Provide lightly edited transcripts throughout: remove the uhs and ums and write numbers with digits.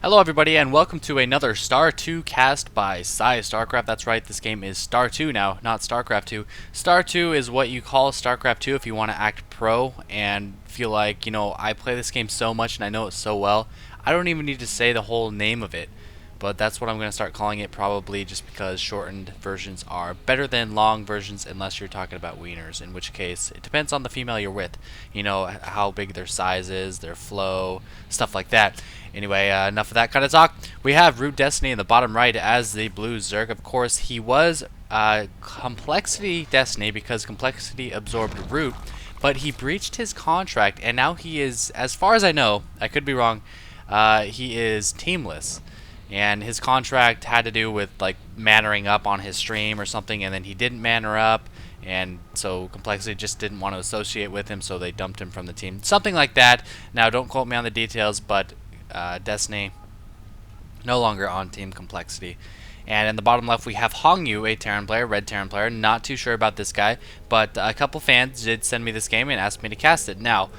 Hello everybody and welcome to another Star 2 cast by PsyStarcraft. That's right, this game is Star 2 now, not StarCraft 2. Star 2 is what you call StarCraft 2 if you want to act pro and feel like, I play this game so much and I know it so well. I don't even need to say the whole name of it, but that's what I'm going to start calling it, probably just because shortened versions are better than long versions unless you're talking about wieners, in which case it depends on the female you're with, how big their size is, their flow, stuff like that. Anyway, enough of that kind of talk. We have ROOTDestiny in the bottom right as the blue Zerg. Of course, he was Complexity Destiny because Complexity absorbed Root, but he breached his contract, and now he is, as far as I know, I could be wrong, he is teamless. And his contract had to do with like mannering up on his stream or something, and then he didn't manner up, and so Complexity just didn't want to associate with him, so they dumped him from the team. Something like that. Now, don't quote me on the details, but Destiny no longer on Team Complexity. And in the bottom left we have Hongyu, a Terran player, red Terran player. Not too sure about this guy, but a couple fans did send me this game and asked me to cast it. Now,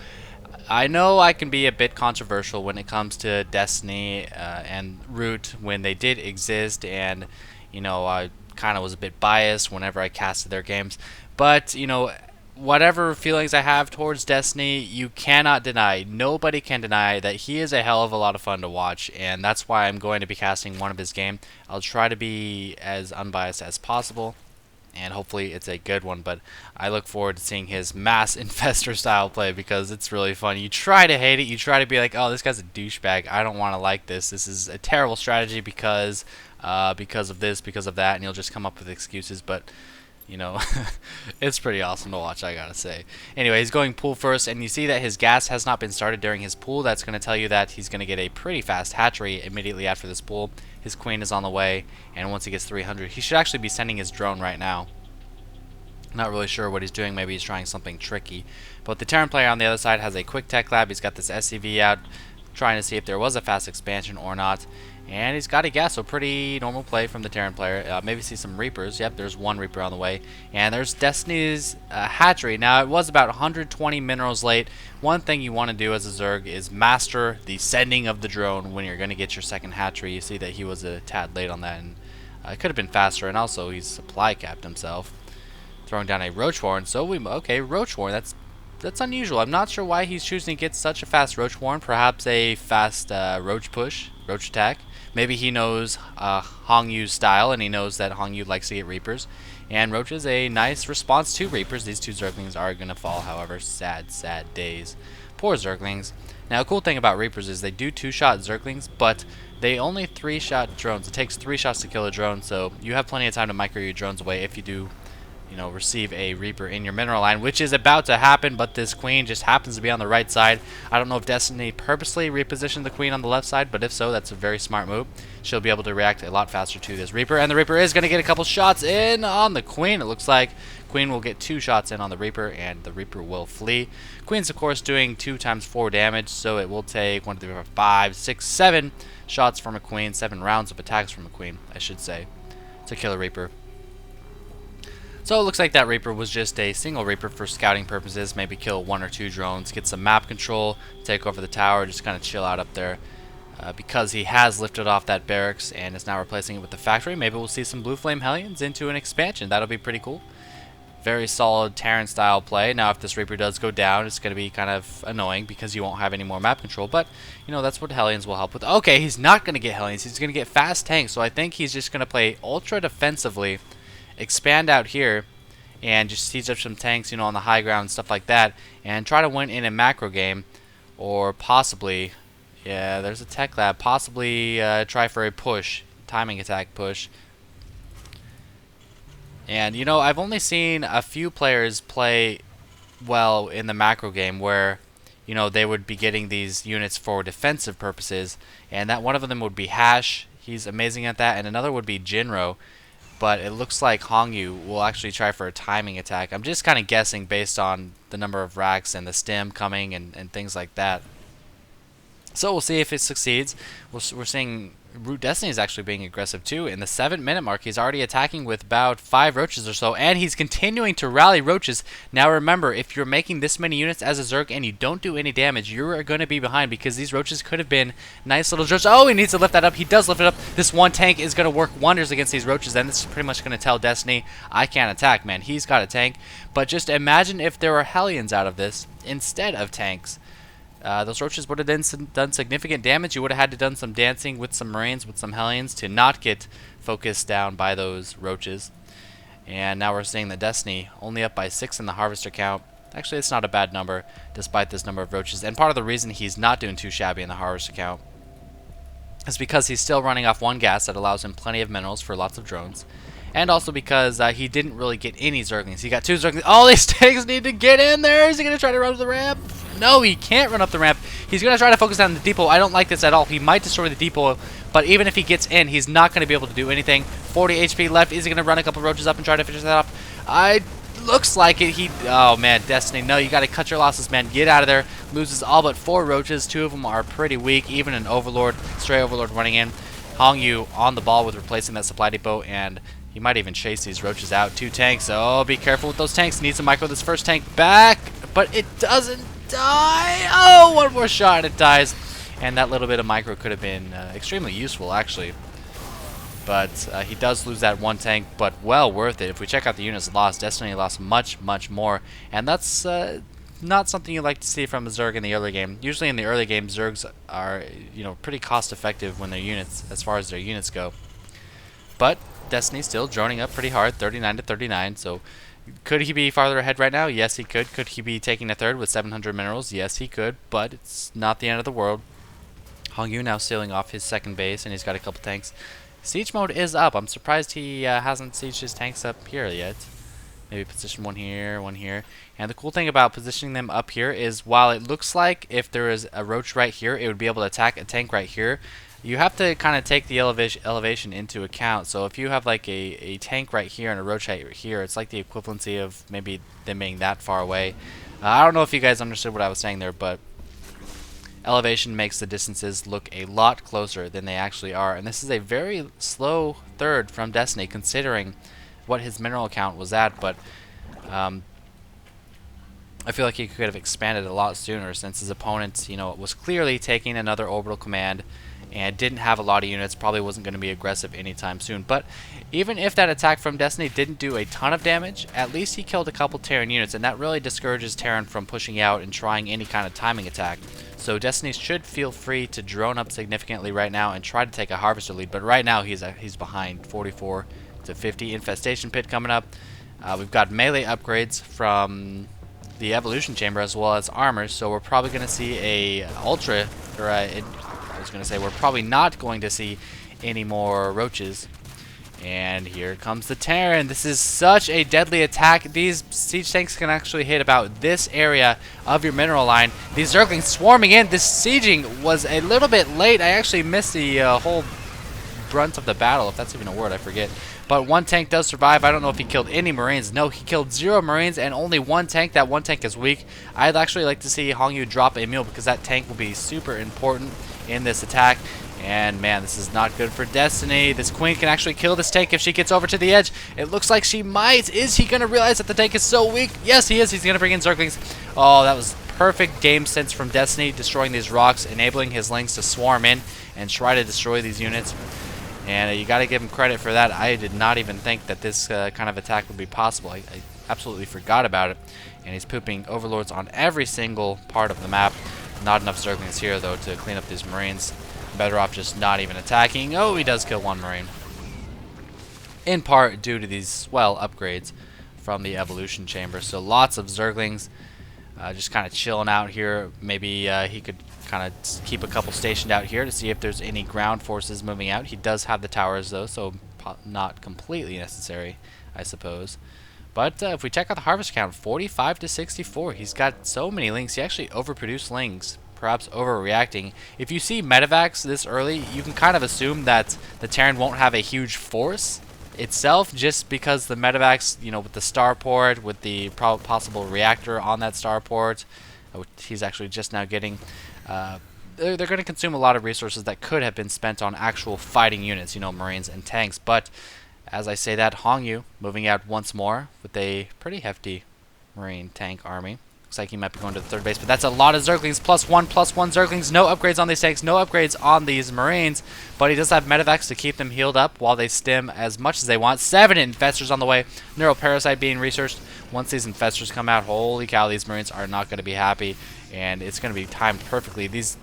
I know I can be a bit controversial when it comes to Destiny and Root when they did exist, and I kind of was a bit biased whenever I casted their games. But whatever feelings I have towards Destiny, you cannot deny, nobody can deny that he is a hell of a lot of fun to watch, and that's why I'm going to be casting one of his games. I'll try to be as unbiased as possible, and hopefully it's a good one, but I look forward to seeing his mass infestor style play because it's really fun. You try to hate it, you try to be like, oh, this guy's a douchebag, I don't want to like this, this is a terrible strategy because of this, because of that, and you'll just come up with excuses, but it's pretty awesome to watch, I gotta say. Anyway, he's going pool first, and you see that his gas has not been started during his pool. That's going to tell you that he's going to get a pretty fast hatchery immediately after this pool. His queen is on the way, and once he gets 300, he should actually be sending his drone right now. Not really sure what he's doing. Maybe he's trying something tricky. But the Terran player on the other side has a quick tech lab. He's got this SCV out, trying to see if there was a fast expansion or not. And he's got a gas, so pretty normal play from the Terran player. Maybe see some Reapers. Yep, there's one Reaper on the way. And there's Destiny's hatchery. Now, it was about 120 minerals late. One thing you want to do as a Zerg is master the sending of the drone when you're going to get your second hatchery. You see that he was a tad late on that, and it could have been faster. And also, he's supply capped himself, throwing down a Roach Warren. So okay, Roach Warren, that's unusual. I'm not sure why he's choosing to get such a fast Roach Warren. Perhaps a fast Roach push, Roach attack. Maybe he knows Hongyu's style, and he knows that Hongyu likes to get Reapers. And Roach is a nice response to Reapers. These two Zerglings are going to fall, however. Sad, sad days. Poor Zerglings. Now, a cool thing about Reapers is they do two-shot Zerglings, but they only three-shot drones. It takes 3 shots to kill a drone, so you have plenty of time to micro your drones away if you do receive a Reaper in your mineral line, which is about to happen, but this queen just happens to be on the right side. I don't know if Destiny purposely repositioned the queen on the left side, but if so, that's a very smart move. She'll be able to react a lot faster to this Reaper, and the Reaper is going to get a couple shots in on the queen. It looks like queen will get 2 shots in on the Reaper, and the Reaper will flee. Queen's, of course, doing 2 times 4 damage, so it will take 1, 2, 3, 4, 5, 6, 7 shots from a queen, 7 rounds of attacks from a queen, I should say, to kill a Reaper. So it looks like that Reaper was just a single Reaper for scouting purposes, maybe kill 1 or 2 drones, get some map control, take over the tower, just kind of chill out up there. Because he has lifted off that barracks and is now replacing it with the factory, maybe we'll see some Blue Flame Hellions into an expansion. That'll be pretty cool. Very solid Terran style play. Now if this Reaper does go down, it's going to be kind of annoying because you won't have any more map control, but that's what Hellions will help with. Okay, he's not going to get Hellions, he's going to get fast tanks, so I think he's just going to play ultra defensively, expand out here, and just siege up some tanks, on the high ground and stuff like that, and try to win in a macro game, or possibly, yeah, there's a tech lab, possibly try for a push, timing attack push. And I've only seen a few players play well in the macro game where they would be getting these units for defensive purposes, and that one of them would be Hash. He's amazing at that, and another would be Jinro. But it looks like Hongyu will actually try for a timing attack. I'm just kind of guessing based on the number of racks and the stem coming and things like that. So we'll see if it succeeds. We're seeing ROOTDestiny is actually being aggressive too. In the 7-minute mark, he's already attacking with about 5 roaches or so, and he's continuing to rally roaches. Now remember, if you're making this many units as a Zerg and you don't do any damage, you're going to be behind because these roaches could have been nice little Zergs. Oh, he needs to lift that up. He does lift it up. This one tank is going to work wonders against these roaches, and this is pretty much going to tell Destiny, I can't attack, man. He's got a tank. But just imagine if there were Hellions out of this instead of tanks. Those roaches would have done significant damage. You would have had to done some dancing with some Marines, with some Hellions to not get focused down by those roaches. And now we're seeing that Destiny only up by 6 in the harvester count. Actually, it's not a bad number despite this number of roaches. And part of the reason he's not doing too shabby in the harvester count is because he's still running off 1 gas that allows him plenty of minerals for lots of drones. And also because he didn't really get any Zerglings. He got 2 Zerglings. All these tanks need to get in there. Is he going to try to run up the ramp? No, he can't run up the ramp. He's going to try to focus on the depot. I don't like this at all. He might destroy the depot, but even if he gets in, he's not going to be able to do anything. 40 HP left. Is he going to run a couple roaches up and try to finish that off? Looks like it. Oh, man, Destiny. No, you got to cut your losses, man. Get out of there. Loses all but 4 roaches. 2 of them are pretty weak. Even an Overlord, stray Overlord running in. Hongyu on the ball with replacing that supply depot, and he might even chase these roaches out. 2 tanks. Oh, be careful with those tanks. Needs to micro this first tank back, but it doesn't die. Oh, 1 more shot and it dies. And that little bit of micro could have been extremely useful, actually. But he does lose that 1 tank, but well worth it. If we check out the units lost, Destiny lost much, much more. And that's not something you like to see from a Zerg in the early game. Usually in the early game, Zergs are, pretty cost effective when their units, as far as their units go. But Destiny's still droning up pretty hard, 39 to 39. So could he be farther ahead right now? Yes, he could. Could he be taking a third with 700 minerals? Yes, he could. But it's not the end of the world. Hongyu now sealing off his 2nd base, and he's got a couple tanks. Siege mode is up. I'm surprised he hasn't sieged his tanks up here yet. Maybe position 1 here, 1 here. And the cool thing about positioning them up here is while it looks like if there is a roach right here, it would be able to attack a tank right here. You have to kind of take the elevation into account. So if you have like a tank right here and a roach right here, it's like the equivalency of maybe them being that far away. I don't know if you guys understood what I was saying there, but elevation makes the distances look a lot closer than they actually are. And this is a very slow third from Destiny considering what his mineral count was at, but I feel like he could have expanded a lot sooner since his opponent, was clearly taking another orbital command and didn't have a lot of units, probably wasn't going to be aggressive anytime soon. But even if that attack from Destiny didn't do a ton of damage, at least he killed a couple Terran units, and that really discourages Terran from pushing out and trying any kind of timing attack. So Destiny should feel free to drone up significantly right now and try to take a harvester lead, but right now he's behind 44 to 50. Infestation pit coming up. We've got melee upgrades from the evolution chamber as well as armor, so we're probably going to see a ultra, or I was going to say we're probably not going to see any more roaches. And here comes the Terran. This is such a deadly attack. These siege tanks can actually hit about this area of your mineral line. These Zerglings swarming in. This sieging was a little bit late. I actually missed the whole brunt of the battle, if that's even a word, I forget. But 1 tank does survive. I don't know if he killed any Marines. No, he killed 0 Marines and only 1 tank. That 1 tank is weak. I'd actually like to see Hongyu drop a mule because that tank will be super important in this attack. And man, this is not good for Destiny. This queen can actually kill this tank if she gets over to the edge. It looks like she might. Is he going to realize that the tank is so weak? Yes, he is. He's going to bring in Zerglings. Oh, that was perfect game sense from Destiny, destroying these rocks, enabling his lings to swarm in and try to destroy these units. And you got to give him credit for that. I did not even think that this kind of attack would be possible. I absolutely forgot about it. And he's pooping overlords on every single part of the map. Not enough Zerglings here, though, to clean up these Marines. Better off just not even attacking. Oh, he does kill 1 Marine. In part due to these, upgrades from the evolution chamber. So lots of Zerglings just kind of chilling out here. Maybe he could kind of keep a couple stationed out here to see if there's any ground forces moving out. He does have the towers, though, so not completely necessary, I suppose. But if we check out the harvest count, 45 to 64. He's got so many lings. He actually overproduced lings, perhaps overreacting. If you see medevacs this early, you can kind of assume that the Terran won't have a huge force itself, just because the medevacs, with the starport, with the possible reactor on that starport, which he's actually just now getting, they're going to consume a lot of resources that could have been spent on actual fighting units, you know, Marines and tanks. But as I say that, Hongyu moving out once more with a pretty hefty Marine tank army. Looks like he might be going to the third base, but that's a lot of Zerglings. +1 Zerglings. No upgrades on these tanks, no upgrades on these Marines, but he does have medevacs to keep them healed up while they stim as much as they want. 7 infestors on the way. Neuroparasite being researched. Once these infestors come out, holy cow, these Marines are not going to be happy, and it's going to be timed perfectly. He's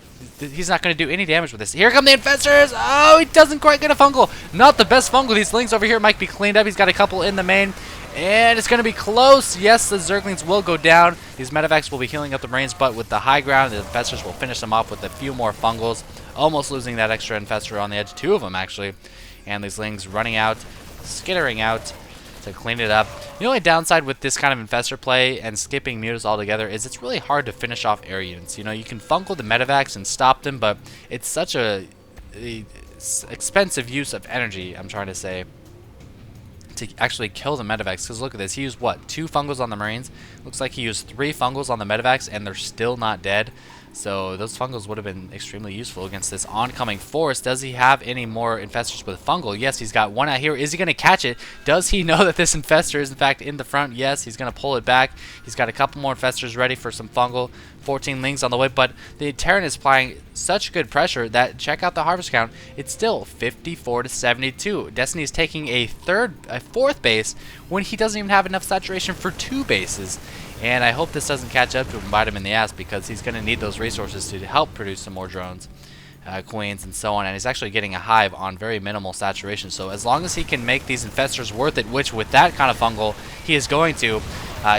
not going to do any damage with this. Here come the infestors! Oh, he doesn't quite get a fungal. Not the best fungal. These lings over here might be cleaned up. He's got a couple in the main. And it's going to be close. Yes, the Zerglings will go down. These medevacs will be healing up the Marines, but with the high ground, the infestors will finish them off with a few more fungals. Almost losing that extra infestor on the edge. 2 of them, actually. And these lings running out, skittering out to clean it up. The only downside with this kind of infestor play and skipping mutas altogether is it's really hard to finish off air units. You know, you can fungal the medevacs and stop them, but it's such a expensive use of energy, I'm trying to say, to actually kill the medevacs. Because look at this, he used what, 2 fungals on the Marines? Looks like he used 3 fungals on the medevacs, and they're still not dead. So those fungals would have been extremely useful against this oncoming force. Does he have any more infestors with fungal? Yes, he's got 1 out here. Is he going to catch it? Does he know that this infestor is in fact in the front? Yes, he's going to pull it back. He's got a couple more infestors ready for some fungal. 14 lings on the way, but the Terran is applying such good pressure that, check out the harvest count, it's still 54 to 72. Destiny is taking a 4th base when he doesn't even have enough saturation for 2 bases. And I hope this doesn't catch up to him and bite him in the ass, because he's going to need those resources to help produce some more drones, queens, and so on. And he's actually getting a hive on very minimal saturation. So as long as he can make these infestors worth it, which with that kind of fungal he is going to,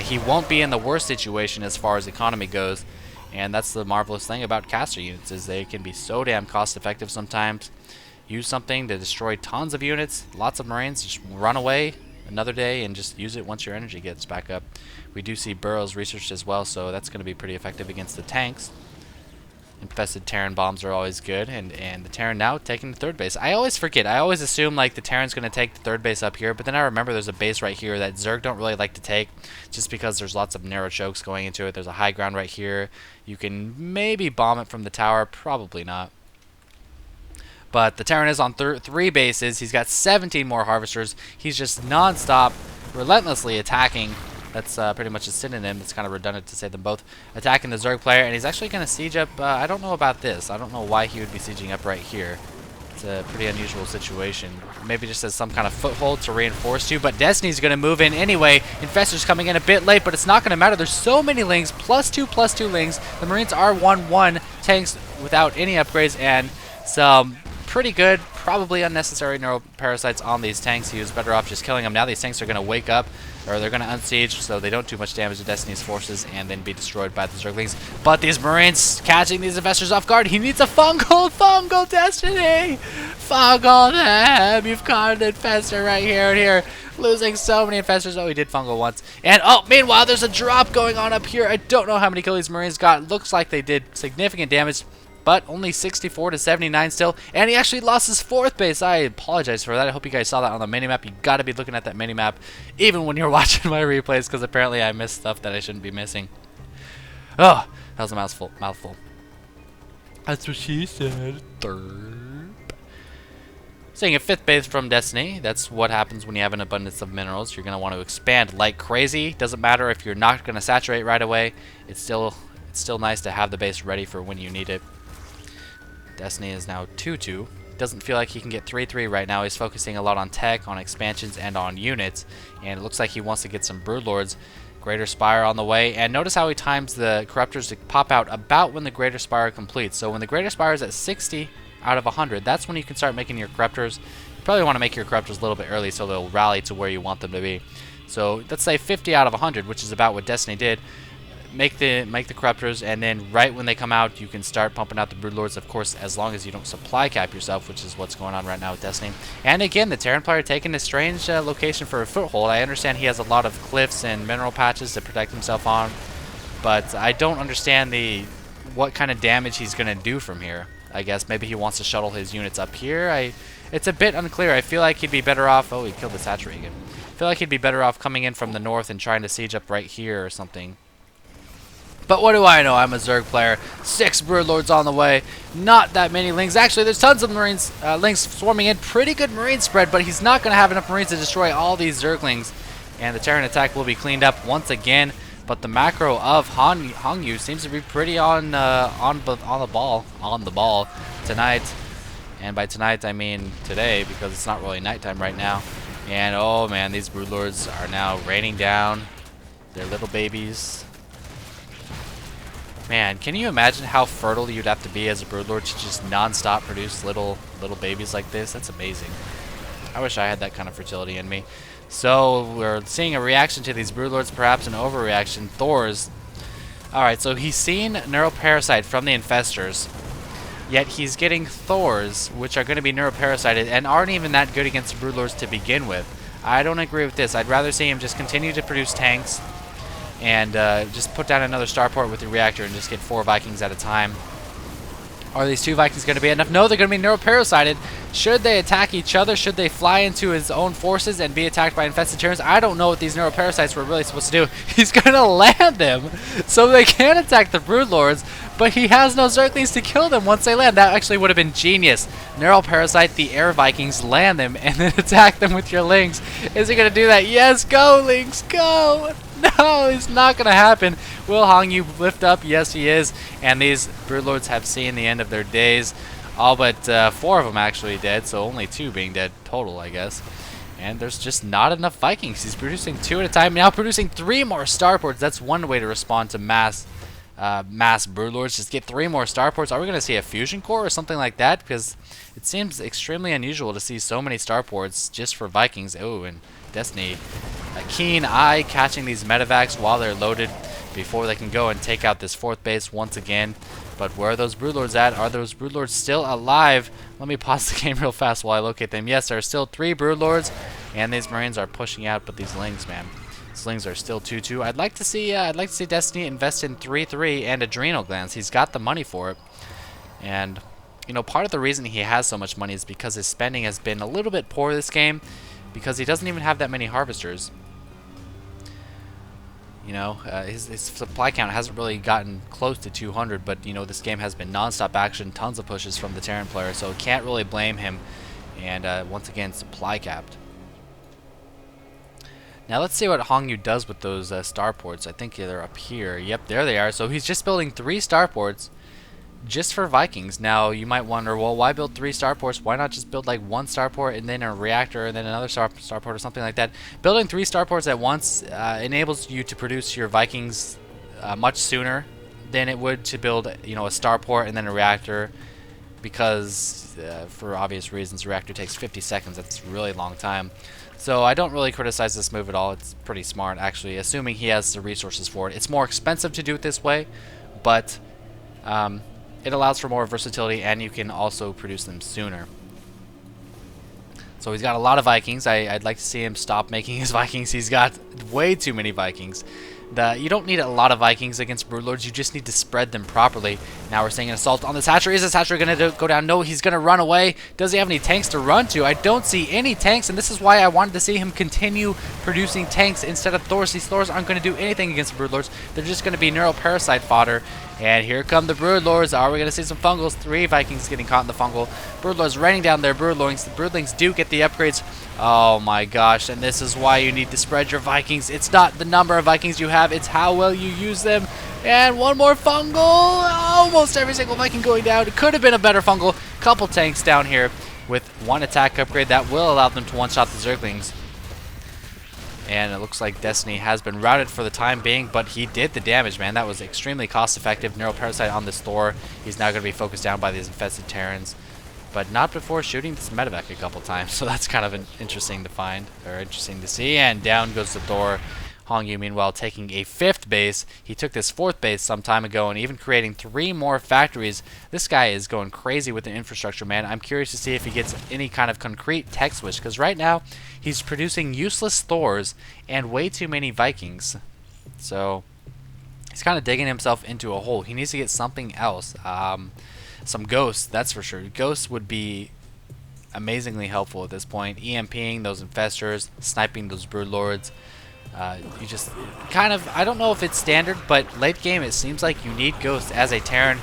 he won't be in the worst situation as far as economy goes. And that's the marvelous thing about caster units, is they can be so damn cost effective sometimes. Use something to destroy tons of units, lots of Marines, just run away another day and just use it once your energy gets back up. We do see burrows researched as well, so that's going to be pretty effective against the tanks. Infested Terran bombs are always good, and the Terran now taking the 3rd base. I always forget. I always assume like the Terran's going to take the 3rd base up here, but then I remember there's a base right here that Zerg don't really like to take, just because there's lots of narrow chokes going into it. There's a high ground right here. You can maybe bomb it from the tower, probably not. But the Terran is on 3 bases. He's got 17 more harvesters. He's just non-stop, relentlessly attacking. That's pretty much a synonym. It's kind of redundant to say them both. Attacking the Zerg player, and he's actually going to siege up. I don't know about this. I don't know why he would be sieging up right here. It's a pretty unusual situation. Maybe just as some kind of foothold to reinforce you. But Destiny's going to move in anyway. Infestor's coming in a bit late, but it's not going to matter. There's so many lings. +2/+2 lings. The Marines are 1/1 tanks without any upgrades, and some pretty good, probably unnecessary neuroparasites on these tanks. He was better off just killing them. Now these tanks are going to wake up, or they're going to unsiege, so they don't do much damage to Destiny's forces and then be destroyed by the Zerglings. But these Marines catching these investors off guard. He needs a fungal Destiny! Fungal them! You've caught an infestor right here and here. Losing so many infestors. Oh, he did fungal once. And, oh, meanwhile, there's a drop going on up here. I don't know how many kills these Marines got. Looks like they did significant damage, but only 64 to 79 still, and he actually lost his 4th base. I apologize for that. I hope you guys saw that on the minimap. You got to be looking at that minimap even when you're watching my replays, because apparently I missed stuff that I shouldn't be missing. Oh, that was a mouthful. That's what she said. Seeing a 5th base from Destiny. That's what happens when you have an abundance of minerals. You're going to want to expand like crazy. Doesn't matter if you're not going to saturate right away. It's still nice to have the base ready for when you need it. Destiny is now 2-2. Doesn't feel like he can get 3-3 right now. He's focusing a lot on tech, on expansions, and on units. And it looks like he wants to get some Broodlords. Greater Spire on the way. And notice how he times the Corruptors to pop out about when the Greater Spire completes. So when the Greater Spire is at 60 out of 100, that's when you can start making your Corruptors. You probably want to make your Corruptors a little bit early so they'll rally to where you want them to be. So let's say 50 out of 100, which is about what Destiny did. Make the Corruptors, and then right when they come out, you can start pumping out the Broodlords, of course, as long as you don't supply cap yourself, which is what's going on right now with Destiny. And again, the Terran player taking a strange location for a foothold. I understand he has a lot of cliffs and mineral patches to protect himself on, but I don't understand what kind of damage he's going to do from here. I guess maybe he wants to shuttle his units up here. It's a bit unclear. I feel like he'd be better off... Oh, he killed the Saturate again. I feel like he'd be better off coming in from the north and trying to siege up right here or something. But what do I know? I'm a Zerg player. 6 Broodlords on the way. Not that many Lings. Actually, there's tons of Marines, Lings swarming in. Pretty good Marine spread, but he's not going to have enough Marines to destroy all these Zerglings. And the Terran attack will be cleaned up once again. But the macro of Hongyu seems to be pretty on the ball tonight. And by tonight, I mean today, because it's not really nighttime right now. And oh man, these Broodlords are now raining down their little babies. Man, can you imagine how fertile you'd have to be as a Broodlord to just non-stop produce little babies like this? That's amazing. I wish I had that kind of fertility in me. So we're seeing a reaction to these Broodlords, perhaps an overreaction. Thors. Alright, so he's seen Neuroparasite from the Infestors. Yet he's getting Thors, which are going to be Neuroparasited and aren't even that good against Broodlords to begin with. I don't agree with this. I'd rather see him just continue to produce tanks and just put down another starport with the reactor and just get 4 Vikings at a time. Are these 2 Vikings going to be enough? No, they're going to be Neuroparasited. Should they attack each other? Should they fly into his own forces and be attacked by infested Terrans? I don't know what these Neuroparasites were really supposed to do. He's going to land them so they can attack the Broodlords, but he has no Zerglings to kill them once they land. That actually would have been genius. Neuroparasite the Air Vikings, land them, and then attack them with your Lings. Is he going to do that? Yes, go, Lings, go! No, it's not going to happen. Will Hongyu lift up? Yes, he is. And these Broodlords have seen the end of their days. All but 4 of them actually dead, so only 2 being dead total, I guess. And there's just not enough Vikings. He's producing 2 at a time, now producing 3 more starports. That's one way to respond to mass Broodlords. Just get 3 more starports. Are we going to see a fusion core or something like that? Because it seems extremely unusual to see so many starports just for Vikings. Oh, and Destiny, a keen eye catching these medevacs while they're loaded before they can go and take out this 4th base once again. But where are those Broodlords at? Are those Broodlords still alive? Let me pause the game real fast while I locate them. Yes, there are still 3 Broodlords, and these Marines are pushing out. But these Lings, man, these Lings are still 2-2. I'd like to see Destiny invest in 3-3 and adrenal glands. He's got the money for it, and you know, part of the reason he has so much money is because his spending has been a little bit poor this game, because he doesn't even have that many harvesters. You know, his supply count hasn't really gotten close to 200, but you know, this game has been non-stop action, tons of pushes from the Terran player, so can't really blame him. And once again, supply capped. Now let's see what Hongyu does with those starports. I think they're up here. Yep, there they are. So he's just building 3 starports just for Vikings. Now you might wonder, well, why build 3 starports? Why not just build like 1 starport and then a reactor and then another starport or something like that? Building 3 starports at once enables you to produce your Vikings much sooner than it would to build, you know, a starport and then a reactor, because for obvious reasons, a reactor takes 50 seconds. That's a really long time. So I don't really criticize this move at all. It's pretty smart, actually, assuming he has the resources for it. It's more expensive to do it this way, but it allows for more versatility, and you can also produce them sooner. So he's got a lot of Vikings. I'd like to see him stop making his Vikings. He's got way too many Vikings. You don't need a lot of Vikings against Broodlords. You just need to spread them properly. Now we're seeing an assault on this hatchery. Is this hatchery going to go down? No, he's going to run away. Does he have any tanks to run to? I don't see any tanks, and this is why I wanted to see him continue producing tanks instead of Thors. These Thors aren't going to do anything against Broodlords. They're just going to be Neuroparasite fodder. And here come the Broodlords. Are we going to see some Fungals? 3 Vikings getting caught in the Fungal. Broodlords raining down their Broodlings. The Broodlings do get the upgrades. Oh my gosh, and this is why you need to spread your Vikings. It's not the number of Vikings you have, it's how well you use them. And one more Fungal. Almost every single Viking going down. It could have been a better Fungal. Couple tanks down here with 1 attack upgrade that will allow them to one-shot the Zerglings. And it looks like Destiny has been routed for the time being, but he did the damage, man. That was extremely cost-effective. Neuroparasite on this Thor. He's now going to be focused down by these infested Terrans, but not before shooting this medevac a couple times. So that's kind of interesting to find, or interesting to see. And down goes the Thor. Hongyu, meanwhile, taking a 5th base. He took this 4th base some time ago and even creating 3 more factories. This guy is going crazy with the infrastructure, man. I'm curious to see if he gets any kind of concrete tech switch, because right now he's producing useless Thors and way too many Vikings. So he's kind of digging himself into a hole. He needs to get something else. Some ghosts, that's for sure. Ghosts would be amazingly helpful at this point. EMPing those infestors, sniping those Broodlords. You just kind of, I don't know if it's standard, but late game it seems like you need Ghost as a Terran.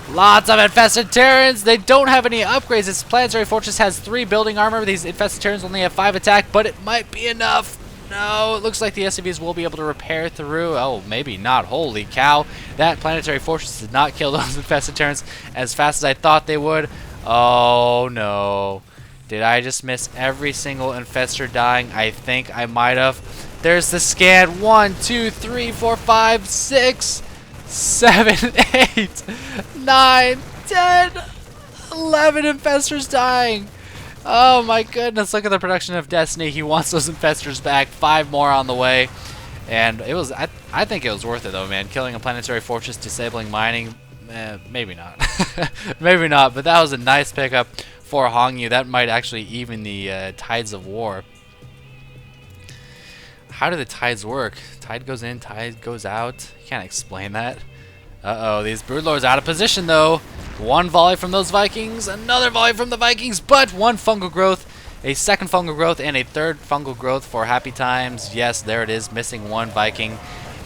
Lots of infested Terrans. They don't have any upgrades. This planetary fortress has 3 building armor. These infested Terrans only have 5 attack, but it might be enough. No, it looks like the SCVs will be able to repair through. Oh, maybe not. Holy cow. That planetary fortress did not kill those infested Terrans as fast as I thought they would. Oh, no. Did I just miss every single infestor dying? I think I might have. There's the scan. 1, 2, 3, 4, 5, 6, 7, 8, 9, 10, 11 infestors dying. Oh my goodness, look at the production of Destiny. He wants those infestors back. 5 more on the way. And it was, I think it was worth it though, man. Killing a planetary fortress, disabling mining, maybe not. Maybe not, but that was a nice pickup for Hongyu. That might actually even the tides of war. How do the tides work? Tide goes in, tide goes out. You can't explain that. Uh-oh, these Broodlords out of position though. 1 volley from those Vikings, another volley from the Vikings, but 1 fungal growth, a 2nd fungal growth, and a 3rd fungal growth for Happy Times. Yes, there it is, missing 1 Viking.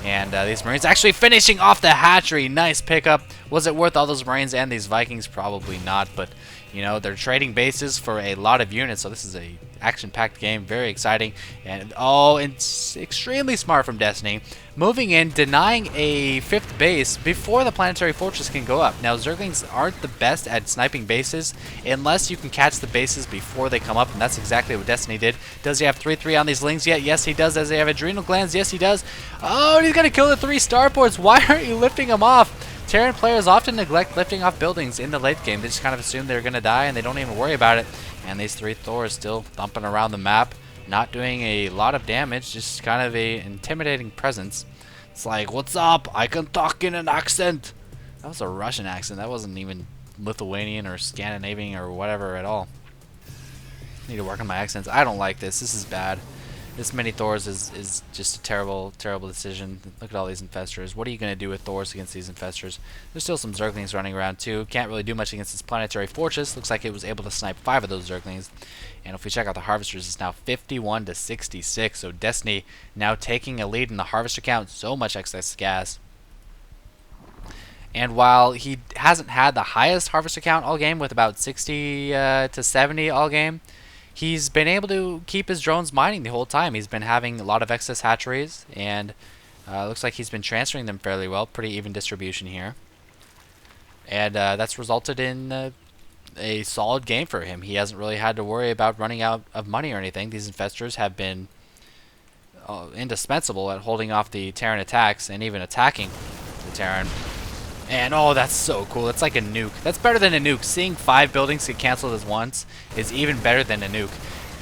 And these Marines actually finishing off the hatchery. Nice pickup. Was it worth all those Marines and these Vikings? Probably not, but you know, they're trading bases for a lot of units, so this is a action-packed game, very exciting, and oh, it's extremely smart from Destiny, moving in, denying a 5th base before the planetary fortress can go up. Now, Zerglings aren't the best at sniping bases unless you can catch the bases before they come up, and that's exactly what Destiny did. Does he have 3-3 on these Lings yet? Yes, he does. Does he have adrenal glands? Yes, he does. Oh, and he's gonna kill the 3 starports. Why aren't you lifting them off? Terran players often neglect lifting off buildings in the late game. They just kind of assume they're going to die and they don't even worry about it. And these 3 Thors still thumping around the map, not doing a lot of damage, just kind of a intimidating presence. It's like, what's up? I can talk in an accent. That was a Russian accent. That wasn't even Lithuanian or Scandinavian or whatever at all. Need to work on my accents. I don't like this. This is bad. This many Thors is just a terrible, terrible decision. Look at all these infestors. What are you going to do with Thors against these infestors? There's still some Zerglings running around too. Can't really do much against this planetary fortress. Looks like it was able to snipe 5 of those Zerglings. And if we check out the harvesters, it's now 51 to 66. So Destiny now taking a lead in the harvester count. So much excess gas. And while he hasn't had the highest harvester count all game with about 60 to 70 all game, he's been able to keep his drones mining the whole time. He's been having a lot of excess hatcheries, and looks like he's been transferring them fairly well. Pretty even distribution here. And that's resulted in a solid game for him. He hasn't really had to worry about running out of money or anything. These infestors have been indispensable at holding off the Terran attacks and even attacking the Terran. And oh, that's so cool. That's like a nuke. That's better than a nuke. Seeing 5 buildings get canceled at once is even better than a nuke.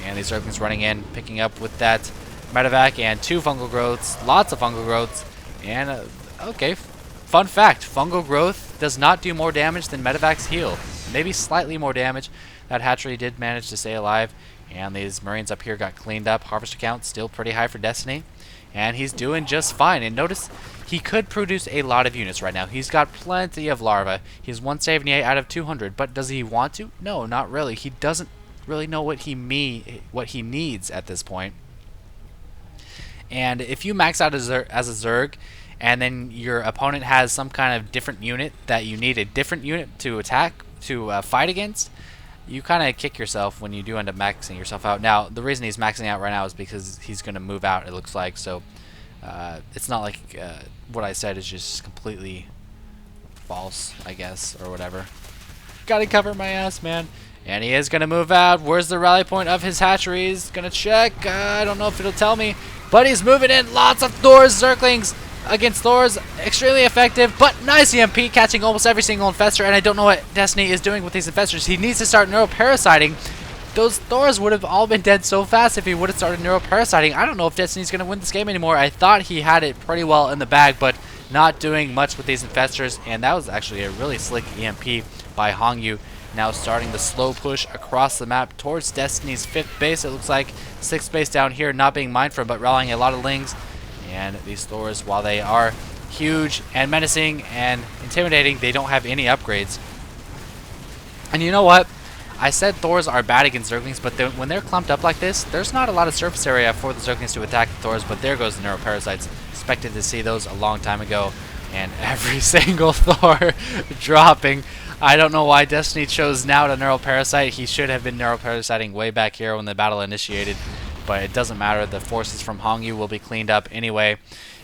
And these Zerglings running in, picking up with that medevac and 2 fungal growths. Lots of fungal growths. And okay, fun fact, fungal growth does not do more damage than medevac's heal. Maybe slightly more damage. That hatchery did manage to stay alive. And these Marines up here got cleaned up. Harvester count still pretty high for Destiny. And he's doing just fine. And notice he could produce a lot of units right now. He's got plenty of larvae. He's 178 out of 200. But does he want to? No, not really. He doesn't really know what he needs at this point. And if you max out as a Zerg, and then your opponent has some kind of different unit that you need a different unit to attack, to fight against, you kind of kick yourself when you do end up maxing yourself out. Now, the reason he's maxing out right now is because he's going to move out, it looks like. So it's not like what I said is just completely false, I guess, or whatever. Gotta cover my ass, man. And he is going to move out. Where's the rally point of his hatcheries? Gonna check. I don't know if it'll tell me. But he's moving in. Lots of Thors, Zerglings against Thors. Extremely effective, but nice EMP, catching almost every single infestor. And I don't know what Destiny is doing with these infestors. He needs to start neuroparasiting. Those Thors would have all been dead so fast if he would have started neuroparasiting. I don't know if Destiny's going to win this game anymore. I thought he had it pretty well in the bag, but not doing much with these infestors. And that was actually a really slick EMP by Hongyu. Now starting the slow push across the map towards Destiny's 5th base. It looks like 6th base down here not being mined from, but rallying a lot of Lings. And these Thors, while they are huge and menacing and intimidating, they don't have any upgrades. And you know what? I said Thors are bad against Zerglings, but when they're clumped up like this, there's not a lot of surface area for the Zerglings to attack the Thors, but there goes the Neuroparasites. Expected to see those a long time ago, and every single Thor dropping. I don't know why Destiny chose now to Neuroparasite. He should have been Neuroparasiting way back here when the battle initiated, but it doesn't matter. The forces from Hongyu will be cleaned up anyway,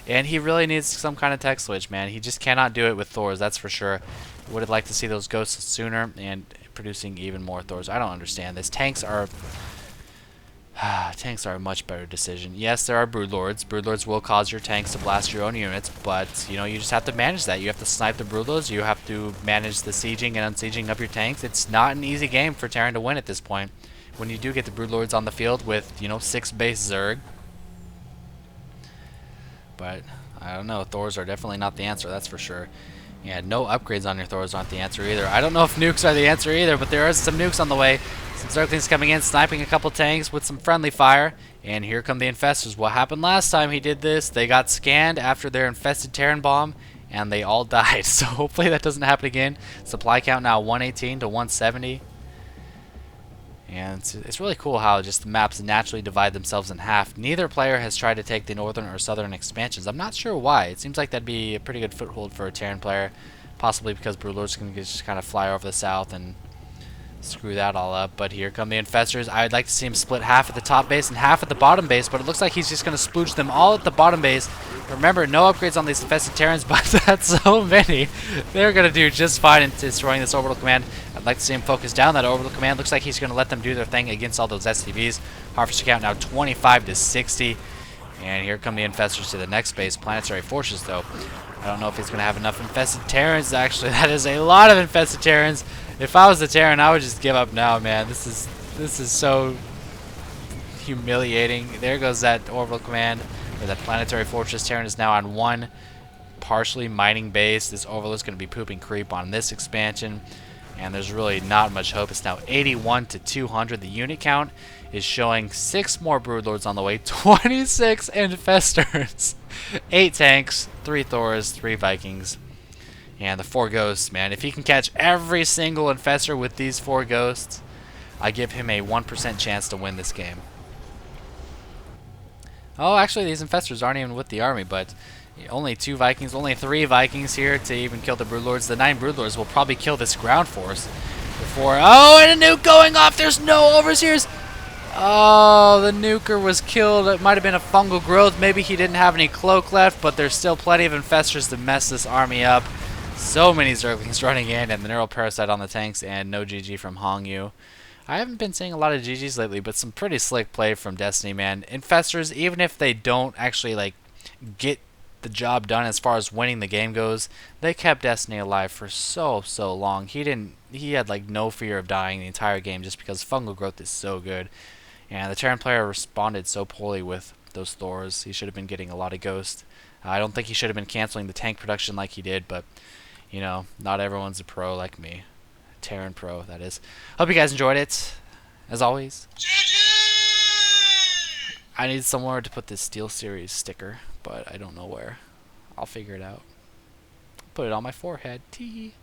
and he really needs some kind of tech switch, man. He just cannot do it with Thors, that's for sure. Would have liked to see those ghosts sooner and producing even more Thors. I don't understand this. Tanks are a much better decision. Yes, there are Broodlords. Broodlords will cause your tanks to blast your own units, but you know, you just have to manage that. You have to snipe the Broodlords. You have to manage the sieging and unsieging of your tanks. It's not an easy game for Terran to win at this point. When you do get the Broodlords on the field with, you know, 6 base Zerg. But I don't know. Thors are definitely not the answer, that's for sure. Yeah, no upgrades on your Thors aren't the answer either. I don't know if nukes are the answer either, but there are some nukes on the way. Some Zerglings coming in, sniping a couple tanks with some friendly fire. And here come the infestors. What happened last time he did this? They got scanned after their infested Terran bomb, and they all died. So hopefully that doesn't happen again. Supply count now 118 to 170. And it's really cool how just the maps naturally divide themselves in half. Neither player has tried to take the northern or southern expansions. I'm not sure why. It seems like that'd be a pretty good foothold for a Terran player. Possibly because Broodlords can just kind of fly over the south and screw that all up. But here come the infestors. I'd like to see him split half at the top base and half at the bottom base, but it looks like he's just going to splooge them all at the bottom base. Remember, no upgrades on these infested Terrans, but that's so many. They're going to do just fine in destroying this orbital command. I'd like to see him focus down that orbital command. Looks like he's going to let them do their thing against all those SCVs. Harvester count now 25 to 60. And here come the infestors to the next base. Planetary Fortress, though. I don't know if he's going to have enough infested Terrans. Actually, that is a lot of infested Terrans. If I was a Terran, I would just give up now, man. This is so humiliating. There goes that orbital command. Or that planetary fortress. Terran is now on one partially mining base. This overload is going to be pooping creep on this expansion. And there's really not much hope. It's now 81 to 200. The unit count is showing 6 more Broodlords on the way. 26 infestors. 8 tanks, 3 Thors, 3 Vikings. And the 4 ghosts, man. If he can catch every single infestor with these 4 ghosts, I give him a 1% chance to win this game. Oh, actually, these infestors aren't even with the army, but only 2 Vikings, only 3 Vikings here to even kill the Broodlords. The 9 Broodlords will probably kill this ground force before... Oh, and a nuke going off! There's no overseers! Oh, the nuker was killed. It might have been a fungal growth. Maybe he didn't have any cloak left, but there's still plenty of infestors to mess this army up. So many Zerglings running in, and the Neural Parasite on the tanks, and no GG from Hongyu. I haven't been seeing a lot of GGs lately, but some pretty slick play from Destiny, man. Infestors, even if they don't actually like get the job done as far as winning the game goes, they kept Destiny alive for so long. He had like no fear of dying the entire game just because fungal growth is so good. And the Terran player responded so poorly with those Thors. He should have been getting a lot of Ghost. I don't think he should have been canceling the tank production like he did, but you know, not everyone's a pro like me. Terran pro, that is. Hope you guys enjoyed it. As always, I need somewhere to put this Steel Series sticker, but I don't know where. I'll figure it out. Put it on my forehead. Tee.